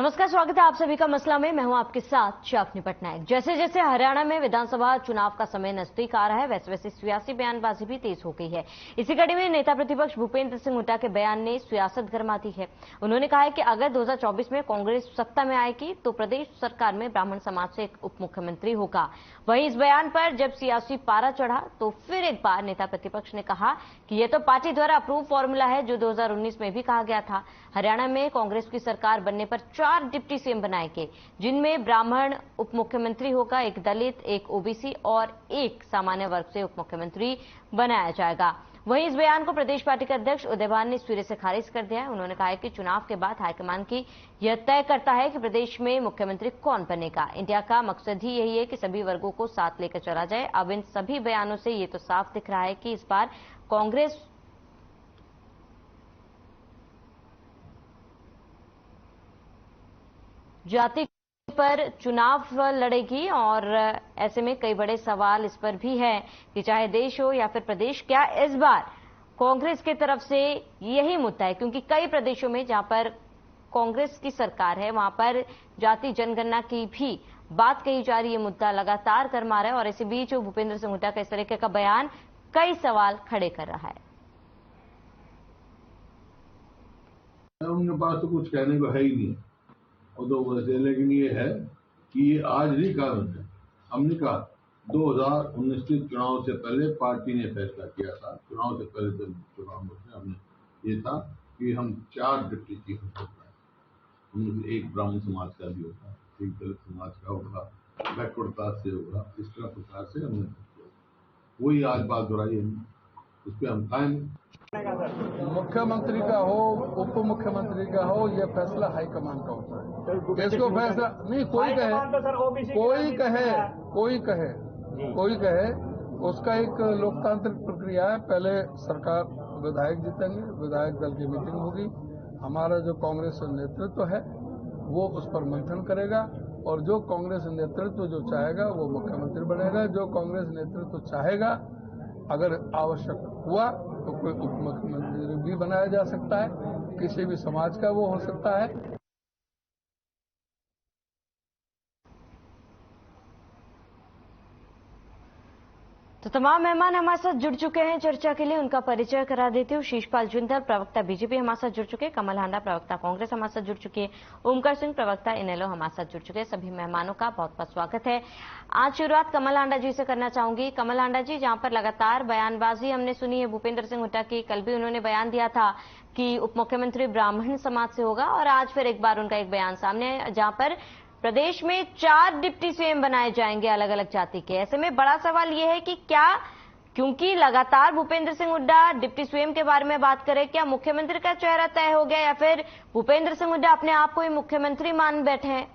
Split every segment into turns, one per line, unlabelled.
नमस्कार, स्वागत है आप सभी का मसला में। मैं हूं आपके साथ शाफनी पटनायक। जैसे जैसे हरियाणा में विधानसभा चुनाव का समय नजदीक आ रहा है, वैसे वैसे सियासी बयानबाजी भी तेज हो गई है। इसी कड़ी में नेता प्रतिपक्ष भूपेंद्र सिंह हुड्डा के बयान ने सियासत गर्मा दी है। उन्होंने कहा है कि अगर 2024 में कांग्रेस सत्ता में आएगी तो प्रदेश सरकार में ब्राह्मण समाज से एक उप मुख्यमंत्री होगा। वहीं इस बयान पर जब सियासी पारा चढ़ा तो फिर एक बार नेता प्रतिपक्ष ने कहा कि यह तो पार्टी द्वारा अप्रूव फॉर्मूला है, जो 2019 में भी कहा गया था। हरियाणा में कांग्रेस की सरकार बनने पर 4 डिप्टी सीएम बनाएंगे, जिनमें ब्राह्मण उप मुख्यमंत्री होगा, एक दलित, एक ओबीसी और एक सामान्य वर्ग से उप मुख्यमंत्री बनाया जाएगा। वहीं इस बयान को प्रदेश पार्टी के अध्यक्ष उदयभान ने सिरे से खारिज कर दिया है। उन्होंने कहा है कि चुनाव के बाद हाईकमान की यह तय करता है कि प्रदेश में मुख्यमंत्री कौन बनेगा। इंडिया का मकसद ही यही है कि सभी वर्गों को साथ लेकर चला जाए। अब इन सभी बयानों से ये तो साफ दिख रहा है कि इस बार कांग्रेस जाति पर चुनाव लड़ेगी और ऐसे में कई बड़े सवाल इस पर भी है कि चाहे देश हो या फिर प्रदेश, क्या इस बार कांग्रेस की तरफ से यही मुद्दा है? क्योंकि कई प्रदेशों में जहां पर कांग्रेस की सरकार है वहां पर जाति जनगणना की भी बात कही जा रही है। मुद्दा लगातार गर्मा रहा है और इसी बीच भूपेंद्र सिंह हुड्डा का इस तरीके का बयान कई सवाल खड़े कर रहा है।
उनके पास तो कुछ कहने को है ही नहीं, और तो वैसे, लेकिन ये है कि ये आज नहीं कारण है। हमने कहा 2019 के चुनाव से पहले पार्टी ने फैसला किया था, चुनाव से पहले जब चुनाव में हमने ये था कि हम 4 डिप्टी चीफ होता है, उनमें एक ब्राह्मण समाज का भी होगा, एक दलित समाज का होगा, बैकवर्ड कास्ट से होगा। इस तरह प्रकार से हमने वही आज बात दोहराई है, उस पर हम कायम।
मुख्यमंत्री का हो, उप मुख्यमंत्री का हो, यह फैसला हाईकमान का होता है। इसको फैसला नहीं कोई कहे उसका एक लोकतांत्रिक प्रक्रिया है। पहले सरकार विधायक जीतेंगे, विधायक दल की मीटिंग होगी, हमारा जो कांग्रेस नेतृत्व है वो उस पर मंथन करेगा और जो कांग्रेस नेतृत्व जो चाहेगा वो मुख्यमंत्री बनेगा। जो कांग्रेस नेतृत्व चाहेगा, अगर आवश्यक हुआ तो कोई उप मुख्यमंत्री भी बनाया जा सकता है, किसी भी समाज का वो हो सकता है।
तो तमाम मेहमान हमारे साथ जुड़ चुके हैं चर्चा के लिए। उनका परिचय करा देती हूँ। शीशपाल जुंदर, प्रवक्ता बीजेपी, हमारे साथ जुड़ चुके हैं। कमल हांडा, प्रवक्ता कांग्रेस, हमारे साथ जुड़ चुकी है। ओमकार सिंह, प्रवक्ता इनेलो, हमारे साथ जुड़ चुके हैं। सभी मेहमानों का बहुत बहुत स्वागत है। आज शुरुआत कमल हांडा जी से करना चाहूंगी। कमल हांडा जी, जहां पर लगातार बयानबाजी हमने सुनी है भूपेंद्र सिंह हुड्डा की, कल भी उन्होंने बयान दिया था कि उप मुख्यमंत्री ब्राह्मण समाज से होगा और आज फिर एक बार उनका एक बयान सामने है जहां पर प्रदेश में 4 डिप्टी सीएम बनाए जाएंगे अलग अलग जाति के। ऐसे में बड़ा सवाल यह है कि क्या, क्योंकि लगातार भूपेंद्र सिंह हुड्डा डिप्टी सीएम के बारे में बात करें, क्या मुख्यमंत्री का चेहरा तय हो गया या फिर भूपेंद्र सिंह हुड्डा अपने आप को ही मुख्यमंत्री मान बैठे हैं?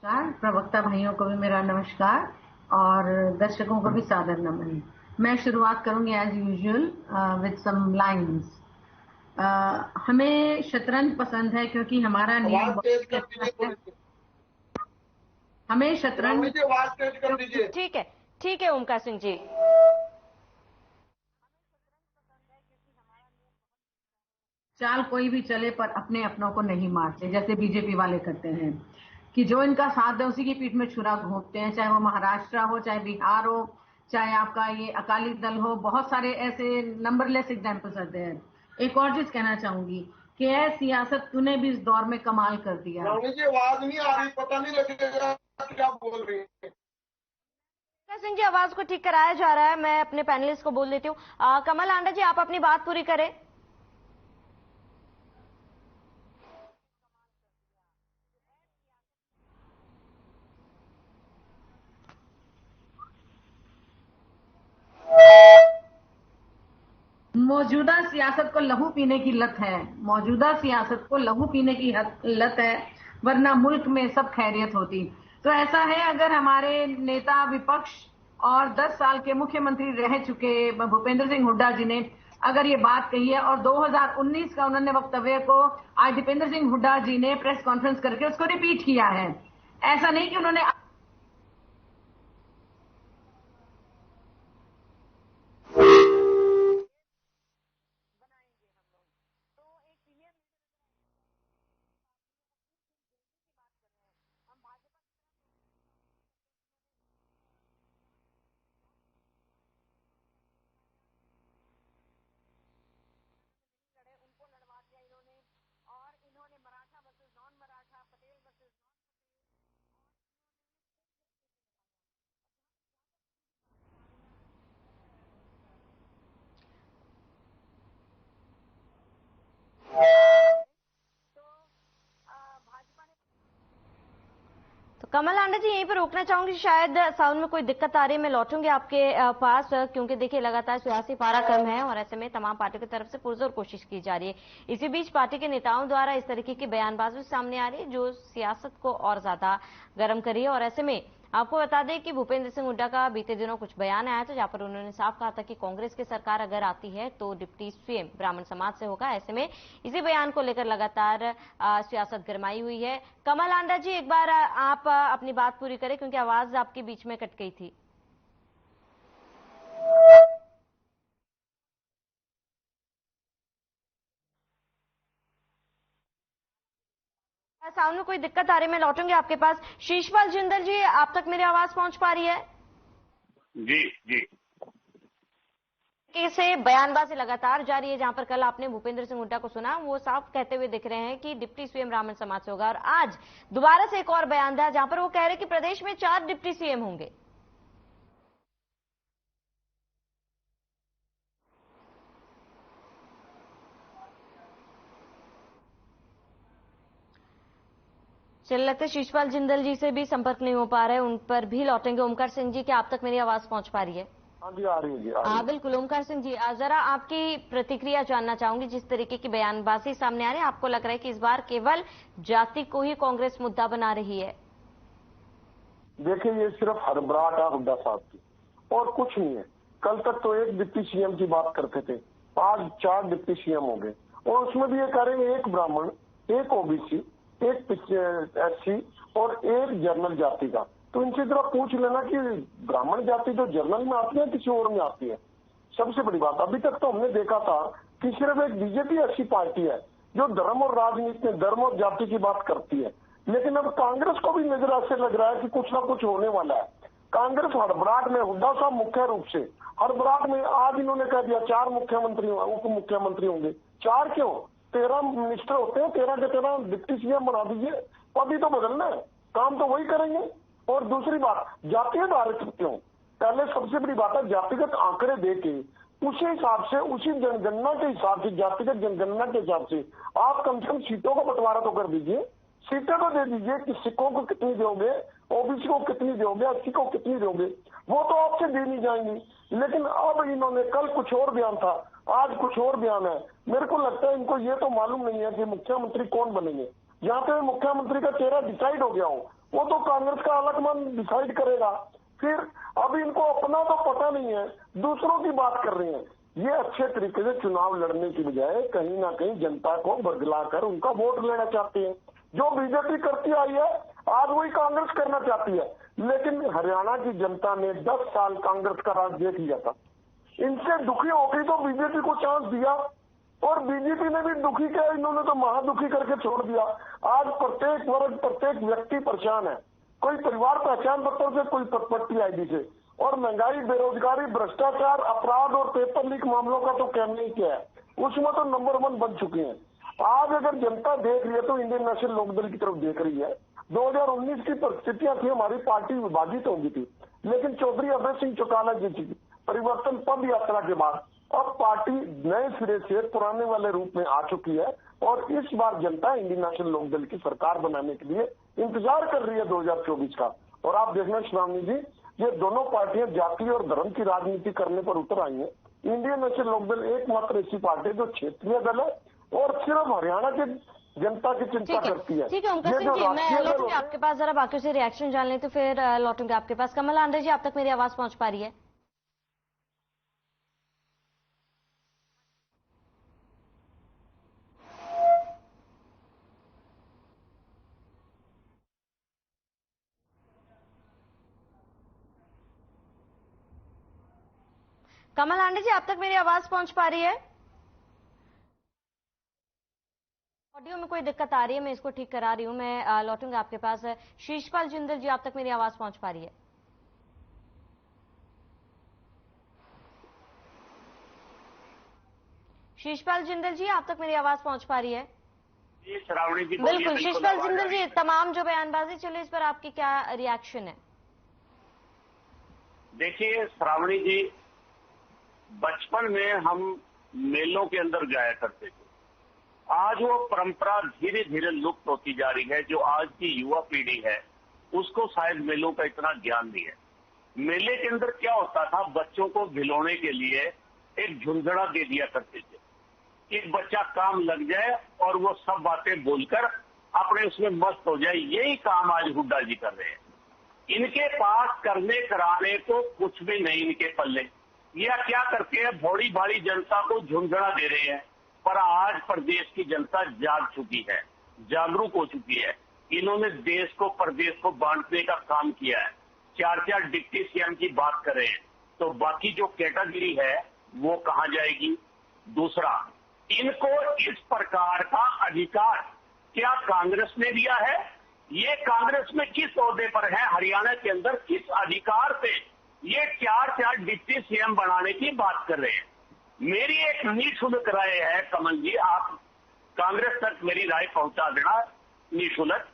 प्रवक्ता भाइयों को भी मेरा नमस्कार और दर्शकों को भी सादर नमन। मैं शुरुआत करूंगी as usual with some lines. हमें शतरंज पसंद है क्योंकि हमारा नियम हमें शतरंज।
ठीक है ओमकार सिंह जी।
चाल कोई भी चले पर अपने अपनों को नहीं मारते, जैसे बीजेपी वाले करते हैं कि जो इनका साथ है उसी की पीठ में छुरा घोंपते हैं, चाहे वो महाराष्ट्र हो, चाहे बिहार हो, चाहे आपका ये अकाली दल हो। बहुत सारे ऐसे नंबरलेस एग्जाम्पल्स आते हैं। एक और चीज कहना चाहूंगी कि यह सियासत तूने भी इस दौर में कमाल कर दिया।
आवाज नहीं आ रही, पता नहीं लगेगा क्या बोल रही है।
सिंह जी, आवाज को ठीक कराया जा रहा है। मैं अपने पैनलिस्ट को बोल देती हूँ। कमल हांडा जी, आप अपनी बात पूरी करें।
मौजूदा सियासत को लहू पीने की लत है, मौजूदा सियासत को लहू पीने की लत है, वरना मुल्क में सब खैरियत होती। तो ऐसा है, अगर हमारे नेता विपक्ष और 10 साल के मुख्यमंत्री रह चुके भूपेंद्र सिंह हुड्डा जी ने अगर ये बात कही है और 2019 का उन्होंने वक्तव्य को आज दीपेंद्र सिंह हुड्डा जी ने प्रेस कॉन्फ्रेंस करके उसको रिपीट किया है। ऐसा नहीं कि उन्होंने
कमल आंडे जी, यहीं पर रोकना चाहूंगी। शायद साउंड में कोई दिक्कत आ रही है, मैं लौटूंगी आपके पास, क्योंकि देखिए लगातार सियासी पारा कम है और ऐसे में तमाम पार्टियों की तरफ से पुरजोर कोशिश की जा रही है। इसी बीच पार्टी के नेताओं द्वारा इस तरीके की बयानबाजी सामने आ रही है जो सियासत को और ज्यादा गर्म करी है। और ऐसे में आपको बता दें कि भूपेंद्र सिंह हुड्डा का बीते दिनों कुछ बयान आया था जहां पर उन्होंने साफ कहा था कि कांग्रेस की सरकार अगर आती है तो डिप्टी सीएम ब्राह्मण समाज से होगा। ऐसे में इसी बयान को लेकर लगातार सियासत गरमाई हुई है। कमल आंडा जी, एक बार आप अपनी बात पूरी करें क्योंकि आवाज आपकी बीच में कट गई थी। साउंड में कोई दिक्कत आ रही है, मैं लौटूंगी आपके पास। शीशपाल जिंदल जी, आप तक मेरी आवाज पहुंच पा रही है?
जी जी।
से बयानबाजी लगातार जारी है। जहां पर कल आपने भूपेंद्र सिंह हुड्डा को सुना, वो साफ कहते हुए दिख रहे हैं कि डिप्टी सीएम ब्राह्मण समाज से होगा। और आज दोबारा से एक और बयान था जहां पर वो कह रहे हैं कि प्रदेश में 4 डिप्टी सीएम होंगे। चल लगता है शीशपाल जिंदल जी से भी संपर्क नहीं हो पा रहा है, उन पर भी लौटेंगे। ओमकार सिंह जी, क्या आप तक मेरी आवाज पहुंच पा रही है?
हाँ जी, आ रही है जी, आ रही है।
बिल्कुल। ओमकार सिंह जी, जरा आपकी प्रतिक्रिया जानना चाहूंगी। जिस तरीके की बयानबाजी सामने आ रही है, आपको लग रहा है कि इस बार केवल जाति को ही कांग्रेस मुद्दा बना रही है?
देखिए, ये सिर्फ हड़बड़ाहट है हुड्डा साहब की और कुछ नहीं है। कल तक तो एक डिप्टी सीएम की बात करते थे, आज 4 डिप्टी सीएम हो गए और उसमें भी ये कह रहे हैं एक ब्राह्मण, एक ओबीसी, एक एससी और एक जनरल जाति का। तो इनसे जरा पूछ लेना कि ब्राह्मण जाति तो जनरल में आती है किसी और में आती है। सबसे बड़ी बात, अभी तक तो हमने देखा था कि सिर्फ एक बीजेपी ऐसी पार्टी है जो धर्म और राजनीति में धर्म और जाति की बात करती है, लेकिन अब कांग्रेस को भी नजर ऐसे लग रहा है कि कुछ ना कुछ होने वाला है। कांग्रेस हड़बड़ाहट में, हुड्डा साहब मुख्य रूप से हड़बड़ाहट में, आज इन्होंने कह दिया 4 मुख्यमंत्री उप मुख्यमंत्री होंगे। 4 क्यों, 13 मिनिस्टर होते हैं, 13 के 13 डिप्टी सीएम बना दीजिए, पद तो बदलना है, काम तो वही करेंगे। और दूसरी बात, जातीय आधारित क्यों? पहले सबसे बड़ी बात है, जातिगत आंकड़े देके उसी हिसाब से, उसी जनगणना के हिसाब से, जातिगत जनगणना के हिसाब से आप कम से कम सीटों का बंटवारा तो कर दीजिए। सीटें तो दे दीजिए कि सिखों को कितनी दोगे, ओबीसी को कितनी दोगे, एससी को कितनी दोगे, वो तो आपसे दे नहीं जाएंगी। लेकिन अब इन्होंने, कल कुछ और बयान था, आज कुछ और बयान है। मेरे को लगता है इनको ये तो मालूम नहीं है कि मुख्यमंत्री कौन बनेंगे। यहाँ पे मुख्यमंत्री का चेहरा डिसाइड हो गया हो, वो तो कांग्रेस का आलाकमान डिसाइड करेगा। फिर अब इनको अपना तो पता नहीं है, दूसरों की बात कर रहे हैं। ये अच्छे तरीके से चुनाव लड़ने की बजाय कहीं ना कहीं जनता को बरगलाकर उनका वोट लेना चाहते हैं। जो बीजेपी करती आई है आज वही कांग्रेस करना चाहती है। लेकिन हरियाणा की जनता ने 10 साल कांग्रेस का राज देख लिया था, इनसे दुखी होकर तो बीजेपी को चांस दिया और बीजेपी ने भी दुखी किया, इन्होंने तो महादुखी करके छोड़ दिया। आज प्रत्येक वर्ग, प्रत्येक व्यक्ति परेशान है, कोई परिवार पहचान पत्र से, कोई पट्टी आईडी से, और महंगाई, बेरोजगारी, भ्रष्टाचार, अपराध और पेपर लीक मामलों का तो कहना ही क्या है, उसमें तो नंबर 1 बन चुके हैं। आज अगर जनता देख रही है तो इंडियन नेशनल लोकदल की तरफ देख रही है। 2019 की परिस्थितियां थी, हमारी पार्टी विभाजित हो गई थी, लेकिन चौधरी अभय सिंह चौटाला जी की परिवर्तन पद यात्रा के बाद अब पार्टी नए सिरे से पुराने वाले रूप में आ चुकी है और इस बार जनता इंडियन नेशनल लोकदल की सरकार बनाने के लिए इंतजार कर रही है 2024 का। और आप देखना श्रावणी जी, ये दोनों पार्टियां जाति और धर्म की राजनीति करने पर उतर आई हैं। इंडियन नेशनल लोकदल एकमात्र ऐसी पार्टी जो क्षेत्रीय दल है और सिर्फ हरियाणा की जनता की चिंता करती है।
ठीक है ओमकार सिंह जी, मैं लौटूंगी आपके पास, जरा बाकी से रिएक्शन जान लें तो फिर लौटूंगी आपके पास। कमल आंडे जी, आप तक मेरी आवाज पहुंच पा रही है? कमल आंडे जी, आप तक मेरी आवाज पहुंच पा रही है? ऑडियो में कोई दिक्कत आ रही है, मैं इसको ठीक करा रही हूं। मैं लौटूंगा आपके पास। शीशपाल जिंदल जी, आप तक मेरी आवाज पहुंच पा रही है? शीशपाल जिंदल जी, आप तक मेरी आवाज पहुंच पा रही है?
श्रावणी जी
बिल्कुल। शीशपाल जिंदल जी, तमाम जो बयानबाजी चली इस पर आपकी क्या रिएक्शन है?
देखिए श्रावणी जी, बचपन में हम मेलों के अंदर जाया करते थे, आज वो परंपरा धीरे धीरे लुप्त होती जा रही है। जो आज की युवा पीढ़ी है उसको शायद मेलों का इतना ज्ञान नहीं है। मेले के अंदर क्या होता था, बच्चों को भिलौने के लिए एक झुंझुना दे दिया करते थे, एक बच्चा काम लग जाए और वो सब बातें बोलकर अपने उसमें मस्त हो जाए। यही काम आज हुड्डा जी कर रहे हैं। इनके पास करने कराने को कुछ भी नहीं इनके पल्ले। यह क्या करते हैं, भोड़ी भारी जनता को झुंझुना दे रहे हैं। पर आज प्रदेश की जनता जाग चुकी है, जागरूक हो चुकी है। इन्होंने देश को, प्रदेश को बांटने का काम किया है। 4 डिप्टी सीएम की बात करें तो बाकी जो कैटेगरी है वो कहां जाएगी। दूसरा, इनको इस प्रकार का अधिकार क्या कांग्रेस ने दिया है? ये कांग्रेस में किस ओहदे पर है, हरियाणा के अंदर किस अधिकार से ये 4 डिप्टी सीएम बनाने की बात कर रहे हैं? मेरी एक निःशुल्क राय है कमल जी, आप कांग्रेस तक मेरी राय पहुंचा देना निःशुल्क,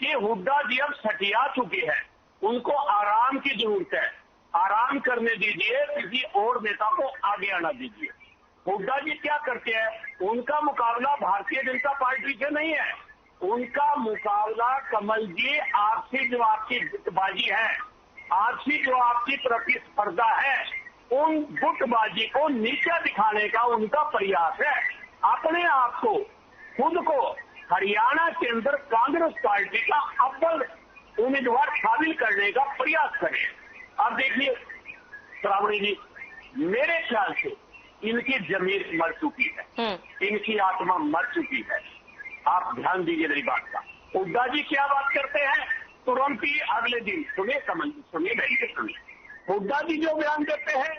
कि हुड्डा जी अब सटिया चुके हैं, उनको आराम की जरूरत है। आराम करने दीजिए, किसी और नेता को आगे आना दीजिए। हुड्डा जी क्या करते हैं, उनका मुकाबला भारतीय जनता पार्टी से नहीं है, उनका मुकाबला कमल जी आपसी जो आपकी गुटबाजी है, आपसी जो आपकी प्रतिस्पर्धा है, उन गुटबाजी को नीचे दिखाने का उनका प्रयास है। अपने आप को, खुद को हरियाणा के अंदर कांग्रेस पार्टी का अव्वल उम्मीदवार शामिल करने का प्रयास करें। अब देखिए श्रावणी जी, मेरे ख्याल से इनकी जमीर मर चुकी है, इनकी आत्मा मर चुकी है। आप ध्यान दीजिए मेरी बात का। हुड्डा जी क्या बात करते हैं, तुरंत ही अगले दिन, सुनिए कमल जी, सुनिए बैठ के सुनिए, हुड्डा जी जो बयान देते हैं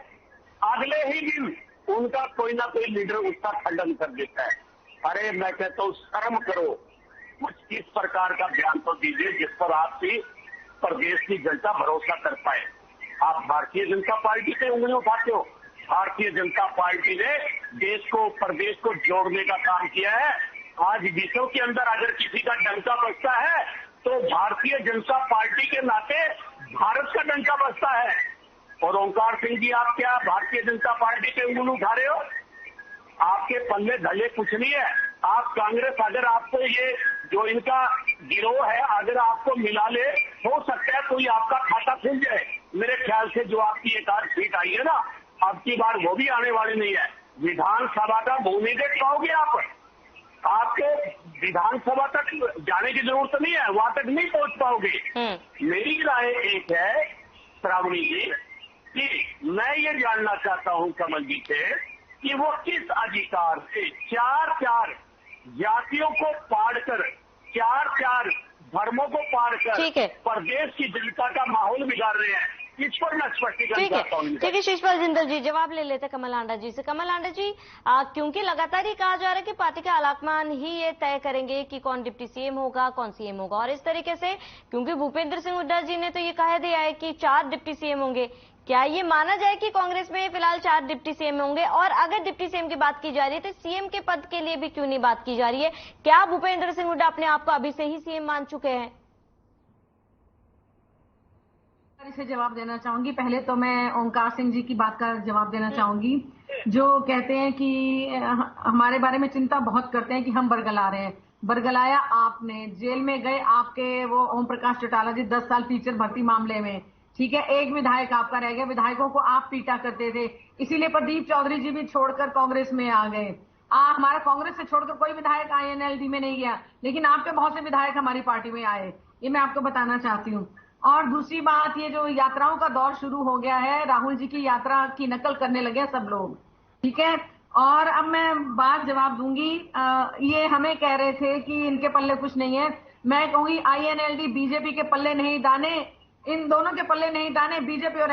अगले ही दिन उनका कोई ना कोई लीडर उसका खंडन कर देता है। अरे मैं कहता हूँ शर्म करो, कुछ इस प्रकार का बयान तो दीजिए जिस पर आपकी प्रदेश की जनता भरोसा कर पाए। आप भारतीय जनता पार्टी से उंगली उठाते हो। भारतीय जनता पार्टी ने देश को, प्रदेश को जोड़ने का काम किया है। आज विश्व के अंदर अगर किसी का डंका बजता है तो भारतीय जनता पार्टी के नाते भारत का डंका बजता है। और ओंकार सिंह जी, आप क्या भारतीय जनता पार्टी पे उंगली उठा रहे हो? आपके पल्ले धले कुछ नहीं है। आप कांग्रेस, अगर आपको ये जो इनका गिरोह है अगर आपको मिला ले, हो सकता है कोई आपका खाता खुल जाए। मेरे ख्याल से जो आपकी एक आध सीट आई है ना, अब की बार वो भी आने वाली नहीं है। विधानसभा का भूमिगत पाओगे आप, आपके विधानसभा तक जाने की जरूरत नहीं है, वहां तक नहीं पहुंच पाओगे। मेरी राय एक है श्रावणी जी, कि मैं ये जानना चाहता हूं कमल जी से कि वो किस अधिकार से 4 जातियों को पाड़कर, 4 धर्मों को पाड़कर प्रदेश की जनता का माहौल बिगाड़ रहे हैं, इस पर मैं स्पष्टीकरण चाहता हूँ।
ठीक है शिषपाल जिंदल जी, जवाब ले लेते कमल आंडा जी से। कमल आंडा जी, क्योंकि लगातार ये कहा जा रहा है कि पार्टी के आलाकमान ही ये तय करेंगे कि कौन डिप्टी सीएम होगा, कौन सीएम होगा, और इस तरीके से क्योंकि भूपेंद्र सिंह हुड्डा जी ने तो ये कह दिया है कि 4 डिप्टी सीएम होंगे, क्या ये माना जाए कि कांग्रेस में फिलहाल 4 डिप्टी सीएम होंगे? और अगर डिप्टी सीएम की बात की जा रही है तो सीएम के पद के लिए भी क्यों नहीं बात की जा रही है? क्या भूपेंद्र सिंह हुड्डा अपने आप को अभी से ही सीएम मान चुके हैं?
इसे जवाब देना चाहूंगी। पहले तो मैं ओंकार सिंह जी की बात का जवाब देना चाहूंगी, जो कहते हैं कि हमारे बारे में चिंता बहुत करते हैं कि हम बरगला रहे हैं। बरगलाया आपने, जेल में गए आपके वो ओम प्रकाश चौटाला जी 10 साल टीचर भर्ती मामले में, ठीक है, एक विधायक आपका रह गया, विधायकों को आप पीटा करते थे, इसीलिए प्रदीप चौधरी जी भी छोड़कर कांग्रेस में आ गए। हमारा कांग्रेस से छोड़कर कोई विधायक INLD में नहीं गया, लेकिन आपके बहुत से विधायक हमारी पार्टी में आए, ये मैं आपको बताना चाहती हूँ। और दूसरी बात, ये जो यात्राओं का दौर शुरू हो गया है, राहुल जी की यात्रा की नकल करने लगे सब लोग, ठीक है। और अब मैं बात जवाब दूंगी। ये हमें कह रहे थे कि इनके पल्ले कुछ नहीं है। मैं कहूंगी INLD बीजेपी के पल्ले नहीं दाने, इन दोनों के पल्ले नहीं दाने, बीजेपी और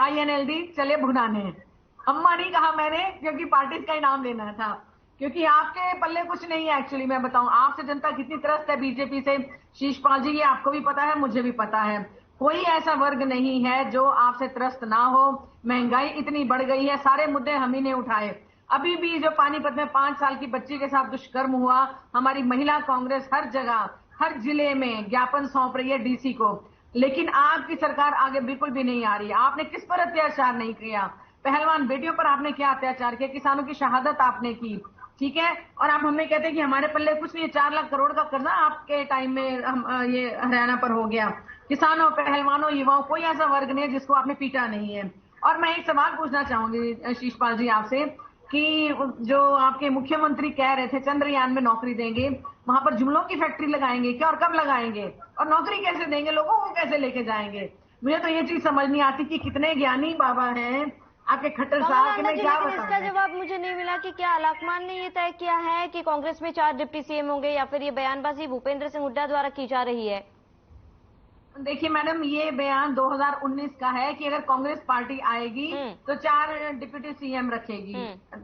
INLD चले भुनाने। अम्मा नहीं कहा मैंने, क्योंकि पार्टी का इनाम लेना था, क्योंकि आपके पल्ले कुछ नहीं है। एक्चुअली मैं बताऊं, आपसे जनता कितनी त्रस्त है बीजेपी से, शीशपाल जी, ये आपको भी पता है, मुझे भी पता है। कोई ऐसा वर्ग नहीं है जो आपसे त्रस्त ना हो। महंगाई इतनी बढ़ गई है, सारे मुद्दे हम ही ने उठाए। अभी भी जो पानीपत में 5 साल की बच्ची के साथ दुष्कर्म हुआ, हमारी महिला कांग्रेस हर जगह, हर जिले में ज्ञापन सौंप रही है DC को, लेकिन आपकी सरकार आगे बिल्कुल भी नहीं आ रही। आपने किस पर अत्याचार नहीं किया? पहलवान बेटियों पर आपने क्या अत्याचार किया? किसानों की शहादत आपने की, ठीक है। और आप हमें कहते हैं कि हमारे पल्ले कुछ नहीं है। 4 लाख करोड़ का कर्जा आपके टाइम में ये हरियाणा पर हो गया। किसानों, पहलवानों, युवाओं, कोई ऐसा वर्ग नहीं है जिसको आपने पीटा नहीं है। और मैं एक सवाल पूछना चाहूंगी शीशपाल जी आपसे कि जो आपके मुख्यमंत्री कह रहे थे चंद्रयान में नौकरी देंगे, वहां पर जुमलों की फैक्ट्री लगाएंगे क्या और कब लगाएंगे और नौकरी कैसे देंगे, लोगों को कैसे लेके जाएंगे? मुझे तो ये चीज समझ नहीं आती कि कितने ज्ञानी बाबा हैं आपके खट्टर साहब के। मैं क्या
लेकिन इसका जवाब मुझे नहीं मिला कि क्या आलाकमान ने ये तय किया है कि कांग्रेस में 4 डिप्टी सीएम होंगे या फिर ये बयानबाजी भूपेंद्र सिंह हुड्डा द्वारा की जा रही है?
देखिए मैडम, ये बयान 2019 का है कि अगर कांग्रेस पार्टी आएगी तो 4 डिप्टी सीएम रखेगी।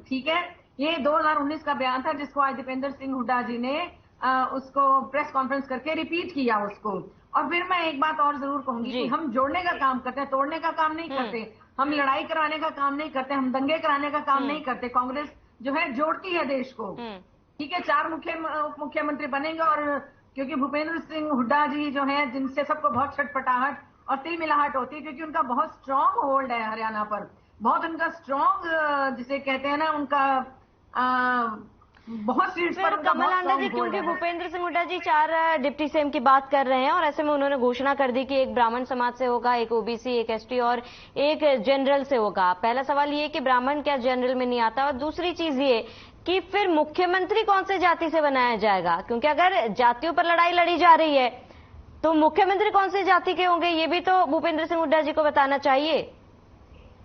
ठीक है, ये 2019 का बयान था जिसको आज दीपेंद्र सिंह हुड्डा जी ने उसको प्रेस कॉन्फ्रेंस करके रिपीट किया उसको। और फिर मैं एक बात और जरूर कहूंगी कि हम जोड़ने का काम करते हैं, तोड़ने का काम नहीं करते। हम लड़ाई कराने का काम नहीं करते, हम दंगे कराने का काम नहीं करते। कांग्रेस जो है जोड़ती है देश को। ठीक है, 4 मुख्यमंत्री बनेंगे और क्योंकि भूपेंद्र सिंह हुड्डा जी जो है जिनसे सबको बहुत छटपटाहट और तिलमिलाहट होती है, क्योंकि उनका बहुत स्ट्रांग होल्ड है हरियाणा पर, बहुत उनका स्ट्रांग जिसे कहते हैं ना, उनका बहुत सीट्स पर
कमल आंडा जी, क्योंकि भूपेंद्र सिंह हुड्डा जी 4 डिप्टी सीएम की बात कर रहे हैं और ऐसे में उन्होंने घोषणा कर दी कि एक ब्राह्मण समाज से होगा, एक ओबीसी, एक एसटी और एक जनरल से होगा। पहला सवाल ये कि ब्राह्मण क्या जनरल में नहीं आता, और दूसरी चीज ये कि फिर मुख्यमंत्री कौन से जाति से बनाया जाएगा, क्योंकि अगर जातियों पर लड़ाई लड़ी जा रही है तो मुख्यमंत्री कौन से जाति के होंगे ये भी तो भूपेंद्र सिंह हुड्डा जी को बताना चाहिए।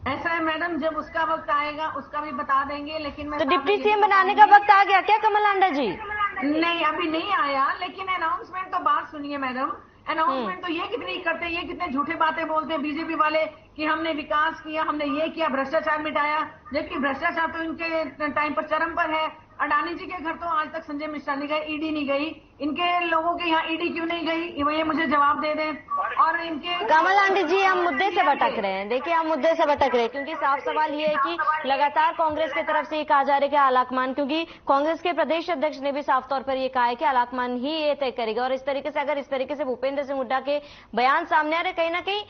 ऐसा है मैडम, जब उसका वक्त आएगा उसका भी बता देंगे। लेकिन मैं
तो डिप्टी सीएम बनाने का वक्त आ गया क्या कमल आंडा जी?
नहीं, अभी नहीं आया, लेकिन अनाउंसमेंट तो बात सुनिए मैडम। अनाउंसमेंट तो ये कितनी करते हैं, ये कितने झूठे बातें बोलते हैं बीजेपी वाले कि हमने विकास किया, हमने ये किया, भ्रष्टाचार मिटाया, जबकि भ्रष्टाचार तो इनके टाइम पर चरम पर है। अडानी जी के घर तो आज तक संजय मिश्रा नहीं गए, ईडी नहीं गई, इनके लोगों के यहाँ ईडी क्यों नहीं गई, ये मुझे जवाब दे दें। और इनके
कमल आंटी जी, हम मुद्दे से भटक रहे हैं। देखिए, हम मुद्दे से भटक रहे हैं क्योंकि साफ सवाल ये है कि लगातार कांग्रेस की तरफ से ये कहा जा रहा है कि आलाकमान, क्योंकि कांग्रेस के प्रदेश अध्यक्ष ने भी साफ तौर पर ये कहा है कि आलाकमान ही ये तय करेगा। और इस तरीके से अगर इस तरीके से भूपेंद्र सिंह हुड्डा के बयान सामने आ रहे, कहीं ना कहीं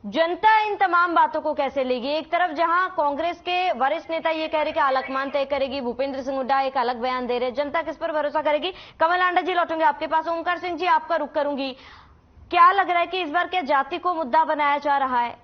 जनता इन तमाम बातों को कैसे लेगी? एक तरफ जहां कांग्रेस के वरिष्ठ नेता ये कह रहे कि आलाकमान तय करेगी, भूपेंद्र सिंह हुड्डा एक अलग बयान दे रहे, जनता किस पर भरोसा करेगी? कमल आंडा जी, लौटूंगे आपके पास। ओमकार सिंह जी, आपका रुख करूंगी। क्या लग रहा है कि इस बार क्या जाति को मुद्दा बनाया जा रहा है?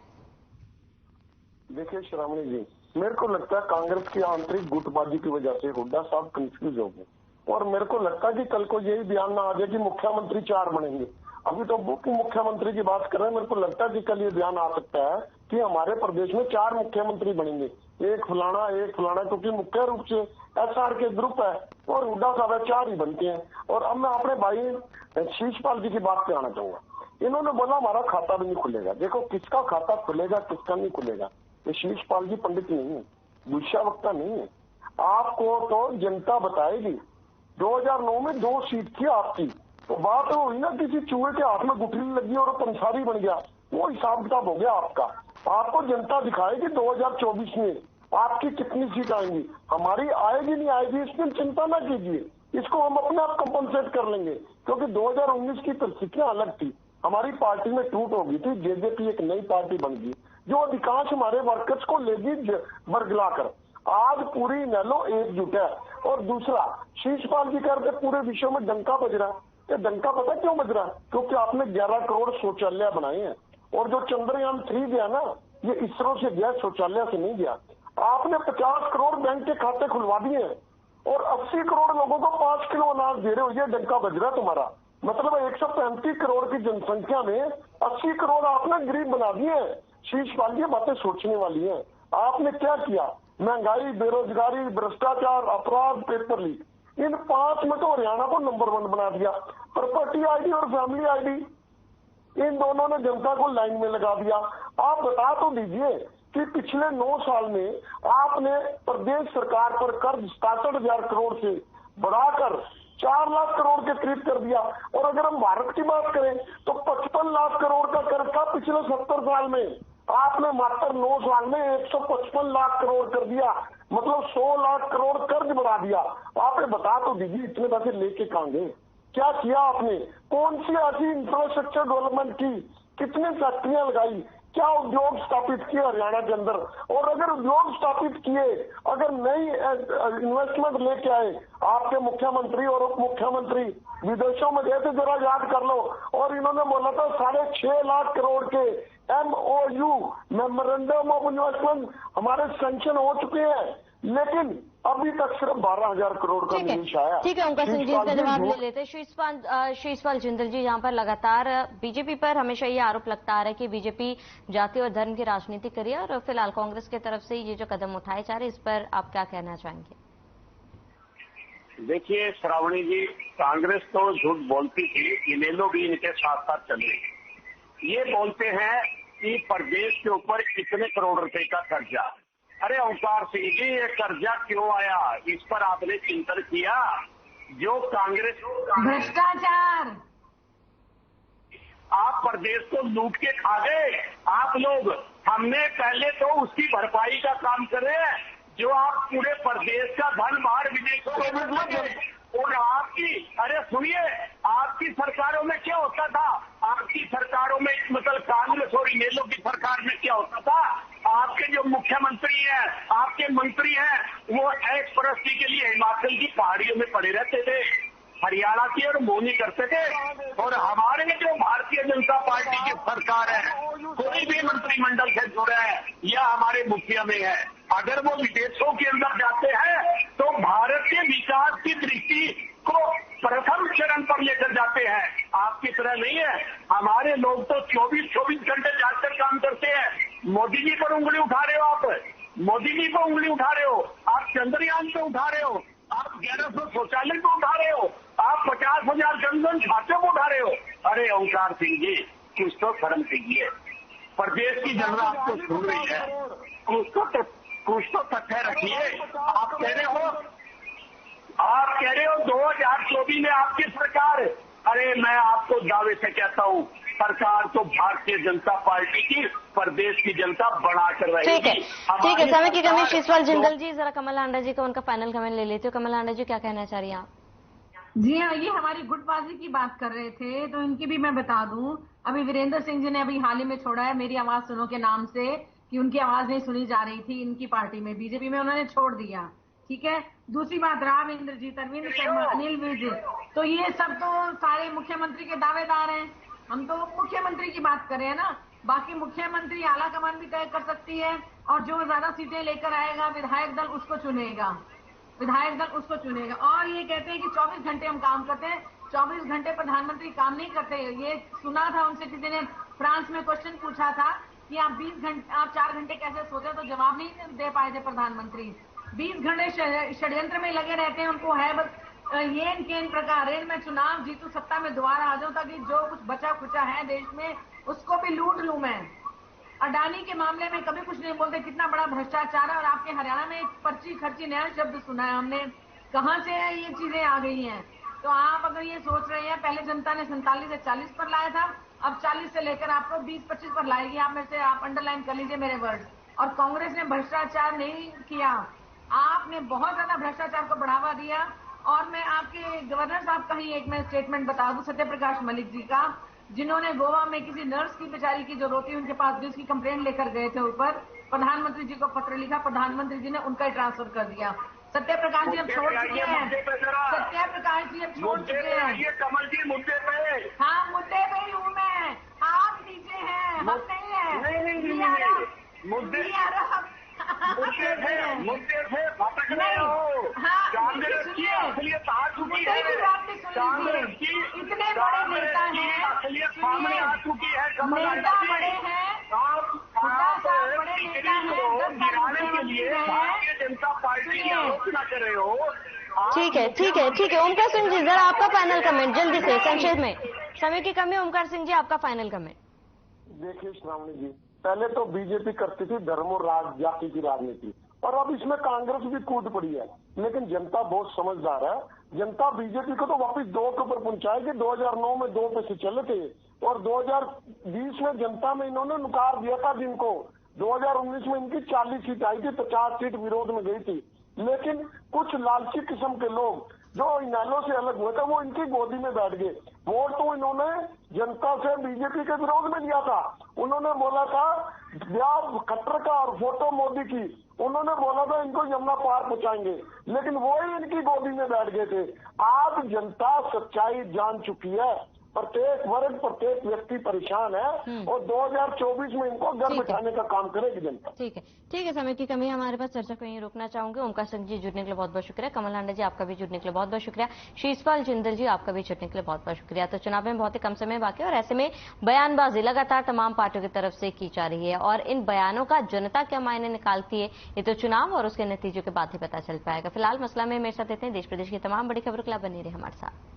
देखिए श्रावणी जी, मेरे को लगता है कांग्रेस की आंतरिक गुटबाजी की वजह से हुड्डा साहब कंफ्यूज हो गए, और मेरे को लगता है कि कल को यही बयान ना आ जाए कि मुख्यमंत्री 4 बनेंगे। अभी तो उप मुख्यमंत्री की बात कर रहे हैं, मेरे को लगता है कि कल ये बयान आ सकता है कि हमारे प्रदेश में 4 मुख्यमंत्री बनेंगे, एक फलाना, क्योंकि मुख्य रूप से एसआर के ग्रुप है और हुड्डा साहब 4 ही बनते हैं। और अब मैं अपने भाई शीशपाल जी की बात पे आना चाहूंगा। इन्होंने बोला हमारा खाता भी नहीं खुलेगा। देखो, किसका खाता खुलेगा किसका नहीं खुलेगा, ये शीशपाल जी पंडित नहीं है, भविष्यवक्ता नहीं है। आपको तो जनता बताएगी। 2009 में 2 सीट थी आपकी, तो बात हुई ना किसी चूहे के हाथ में गुठली लगी और पंसारी बन गया, वो हिसाब किताब हो गया आपका। आपको जनता दिखाएगी 2024 में आपकी कितनी सीट आएंगी। हमारी आएगी नहीं आएगी इसमें चिंता ना कीजिए, इसको हम अपने आप कंपनसेट कर लेंगे, क्योंकि 2019 की परिस्थितियां अलग थी। हमारी पार्टी में टूट हो गई थी, जेजेपी एक नई पार्टी बन गई जो अधिकांश हमारे वर्कर्स को लेगी बरगलाकर। आज पूरी नैलो एकजुट है। और दूसरा, शीशपाल जी कहते पूरे विश्व में डंका बज रहा है। ये डंका पता क्यों बज रहा है? क्योंकि आपने 11 करोड़ शौचालय बनाए हैं, और जो चंद्रयान 3 गया ना, ये इसरो से गया, शौचालय से नहीं गया। आपने 50 करोड़ बैंक के खाते खुलवा दिए हैं और 80 करोड़ लोगों को 5 किलो अनाज दे रहे हो। ये डंका बज रहा है तुम्हारा। मतलब 135 करोड़ की जनसंख्या में 80 करोड़ आपने गरीब बना दिए हैं। शीशपाल ये बातें सोचने वाली है। आपने क्या किया? महंगाई, बेरोजगारी, भ्रष्टाचार, अपराध, पेपर लीक, इन 5 में तो हरियाणा को नंबर 1 बना दिया। प्रॉपर्टी आईडी और फैमिली आईडी, इन दोनों ने जनता को लाइन में लगा दिया। आप बता तो दीजिए कि पिछले 9 साल में आपने प्रदेश सरकार पर कर्ज 67,000 करोड़ से बढ़ाकर 4 लाख करोड़ के करीब कर दिया। और अगर हम भारत की बात करें तो 55 लाख करोड़ का कर्ज था पिछले 70 साल में। आपने मात्र 9 साल में 155 लाख करोड़ कर दिया, मतलब 100 लाख करोड़ कर्ज बढ़ा दिया। आपने बता तो दीजिए इतने पैसे लेके कहां गए? क्या किया आपने? कौन सी ऐसी इंफ्रास्ट्रक्चर डेवलपमेंट की? कितनी फैक्ट्रियां लगाई? क्या उद्योग स्थापित किए हरियाणा के अंदर? और अगर उद्योग स्थापित किए, अगर नई इन्वेस्टमेंट लेके आए, आपके मुख्यमंत्री और उप मुख्यमंत्री विदेशों में गए थे, जरा याद कर लो। और इन्होंने बोला था 6.5 लाख करोड़ के MOU मेमोरेंडम ऑफ इन्वेस्टमेंट हमारे सैंक्शन हो चुके हैं, लेकिन अभी तक सिर्फ 12,000 करोड़ का निवेश आया।
ठीक है, ओमकार सिंह जी इसका जवाब ले लेते हैं। शीशपाल जिंदल जी, यहाँ पर लगातार बीजेपी पर हमेशा ये आरोप लगता आ रहा है कि बीजेपी जाति और धर्म की राजनीति करी है, और फिलहाल कांग्रेस की तरफ से ये जो कदम उठाए जा रहे हैं, इस पर आप क्या कहना चाहेंगे?
देखिए श्रावणी जी, कांग्रेस तो झूठ बोलती थी, इनेलो भी इनके साथ साथ चल रही है। ये बोलते हैं कि प्रदेश के ऊपर इतने करोड़ रुपए का कर्जा। अरे ओंकार सिंह जी, ये कर्जा क्यों आया, इस पर आपने चिंतन किया? जो कांग्रेस
भ्रष्टाचार,
आप प्रदेश को लूट के खा गए आप लोग। हमने पहले तो उसकी भरपाई का काम करे, जो आप पूरे प्रदेश का धन बाहर विदेशों में लगे। और आपकी, अरे सुनिए, आपकी सरकारों में क्या होता था? आपकी सरकारों में, मतलब कांग्रेस और इनेलो की सरकार में क्या होता था? आपके जो मुख्यमंत्री हैं, आपके मंत्री हैं, वो ऐश परस्ती के लिए हिमाचल की पहाड़ियों में पड़े रहते थे, हरियाणा की और मोनी करते थे। और हमारे जो भारतीय जनता पार्टी की सरकार है, कोई भी मंत्रिमंडल से जुड़ा है या हमारे मुखिया में है, अगर वो विदेशों के अंदर जाते हैं तो भारत के विकास की दृष्टि को प्रथम चरण पर लेकर जाते हैं। आपकी तरह नहीं है, हमारे लोग तो 24 घंटे जाकर काम करते हैं। मोदी जी पर उंगली उठा रहे हो आप, मोदी जी पर उंगली उठा रहे हो आप, चंद्रयान पे उठा रहे हो आप, 1100 शौचालय को उठा रहे हो आप, 50,000 जनधन खातों को उठा रहे हो। अरे ओंकार सिंह जी, कुछ तो शर्म कीजिए। प्रदेश की जनता आपको सुन रही है, कुछ तो तथ्य रखिए। आप कह रहे हो 2024 में आपकी सरकार, अरे मैं आपको दावे से कहता हूँ, सरकार तो भारतीय जनता पार्टी की, प्रदेश की जनता बना कर रहेगी।
ठीक है, समय की कमी। शीशपाल जिंदल जी, जरा कमल हांडा जी का उनका फाइनल कमेंट ले लेते हो। कमल हांडा जी, क्या कहना चाह रही हैं आप?
जी हाँ, ये हमारी गुटबाजी की बात कर रहे थे, तो इनकी भी मैं बता दूं, अभी वीरेंद्र सिंह जी ने अभी हाल ही में छोड़ा है मेरी आवाज सुनो के नाम से, कि उनकी आवाज नहीं सुनी जा रही थी इनकी पार्टी में, बीजेपी में उन्होंने छोड़ दिया। ठीक है, दूसरी बात, राव इंद्रजीत, अरविंद शर्मा, अनिल विज, तो ये सब तो सारे मुख्यमंत्री के दावेदार हैं। हम तो मुख्यमंत्री की बात कर रहे हैं ना, बाकी मुख्यमंत्री आला कमान भी तय कर सकती है, और जो ज्यादा सीटें लेकर आएगा विधायक दल उसको चुनेगा, विधायक दल उसको चुनेगा। और ये कहते हैं कि 24 घंटे हम काम करते हैं, 24 घंटे प्रधानमंत्री काम नहीं करते। ये सुना था उनसे किसी ने फ्रांस में क्वेश्चन पूछा था कि आप 4 घंटे कैसे सोते, तो जवाब नहीं दे पाए थे प्रधानमंत्री। 20 घंटे षड्यंत्र में लगे रहते हैं, उनको है बस येन केन प्रकार, मैं चुनाव जीतू, सत्ता में दोबारा आ जाऊं, ताकि जो कुछ बचा खुचा है देश में उसको भी लूट लूं मैं। अडानी के मामले में कभी कुछ नहीं बोलते, कितना बड़ा भ्रष्टाचार है। और आपके हरियाणा में एक पर्ची खर्ची नया शब्द सुना है हमने, कहां से ये चीजें आ गई हैं? तो आप अगर ये सोच रहे हैं, पहले जनता ने 47 से 40 पर लाया था, अब 40 से लेकर आपको 20-25 पर लाएगी। आप में से आप अंडरलाइन कर लीजिए मेरे वर्ड। और कांग्रेस ने भ्रष्टाचार नहीं किया, आपने बहुत ज्यादा भ्रष्टाचार को बढ़ावा दिया। और मैं आपके गवर्नर साहब का ही एक मैं स्टेटमेंट बता दूं, सत्यप्रकाश मलिक जी का, जिन्होंने गोवा में किसी नर्स की बेचारी की जो रोटी उनके पास दी, उसकी कंप्लेंट लेकर गए थे ऊपर, प्रधानमंत्री जी को पत्र लिखा, प्रधानमंत्री जी ने उनका ही ट्रांसफर कर दिया। सत्यप्रकाश जी अब छोड़ चुके हैं, सत्यप्रकाश जी अब छोड़ चुके हैं।
कमल जी मुद्दे पे,
हाँ मुद्दे पे ही हूँ मैं, आप नीचे हैं, हम नहीं है।
मुद्दे से भटक रहे हो। कांग्रेस की असलियत आ चुकी है, कांग्रेस की
इतने बड़े नेता हैं,
असलियत सामने आ चुकी है।
नेता बड़े हैं, बड़े नेता हैं,
गिराने के लिए भारतीय जनता पार्टी की आलोचना कर रहे हो।
ठीक है। ओमकार सिंह जी, जरा आपका फाइनल कमेंट जल्दी से, संक्षेप में, समय की कमी। ओमकार सिंह जी, आपका फाइनल कमेंट।
देखिए श्रावणी जी, पहले तो बीजेपी करती थी धर्म और जाति की राजनीति, और अब इसमें कांग्रेस भी कूद पड़ी है। लेकिन जनता बहुत समझदार है, जनता बीजेपी को तो वापस 2 के ऊपर पहुंचाएगी। 2009 में 2 पे से चले थे, और 2020 में जनता में इन्होंने नकार दिया था जिनको। 2019 में इनकी 40 सीट आई थी, 50 सीट विरोध में गई थी। लेकिन कुछ लालची किस्म के लोग जो इनेलो से अलग हुए थे वो इनकी गोदी में बैठ गए। वोट तो इन्होंने जनता से बीजेपी के विरोध में दिया था। उन्होंने बोला था ब्याह खट्टर का और फोटो मोदी की, उन्होंने बोला था इनको यमुना पार पहुंचाएंगे, लेकिन वो ही इनकी गोदी में बैठ गए थे। आज जनता सच्चाई जान चुकी है, प्रत्येक वर्ग प्रत्येक व्यक्ति परेशान है और 2024 में इनको घर बिठाने का काम करेगी जनता।
ठीक है, समय की कमी है हमारे पास, चर्चा को यहीं रोकना चाहूंगे। ओमकार सिंह जी जुड़ने के लिए बहुत बहुत शुक्रिया। कमल हांडा जी आपका भी जुड़ने के लिए बहुत बहुत शुक्रिया। शीशपाल जिंदल जी आपका भी जुड़ने के लिए बहुत बहुत शुक्रिया। तो चुनाव में बहुत ही कम समय बाकी है और ऐसे में बयानबाजी लगातार तमाम पार्टियों की तरफ से की जा रही है और इन बयानों का जनता क्या मायने निकालती है ये तो चुनाव और उसके नतीजों के बाद ही पता चल पाएगा। फिलहाल मसला में मेरे साथ इतने, देश प्रदेश की तमाम बड़ी खबरों के लिए बने रहे हमारे साथ।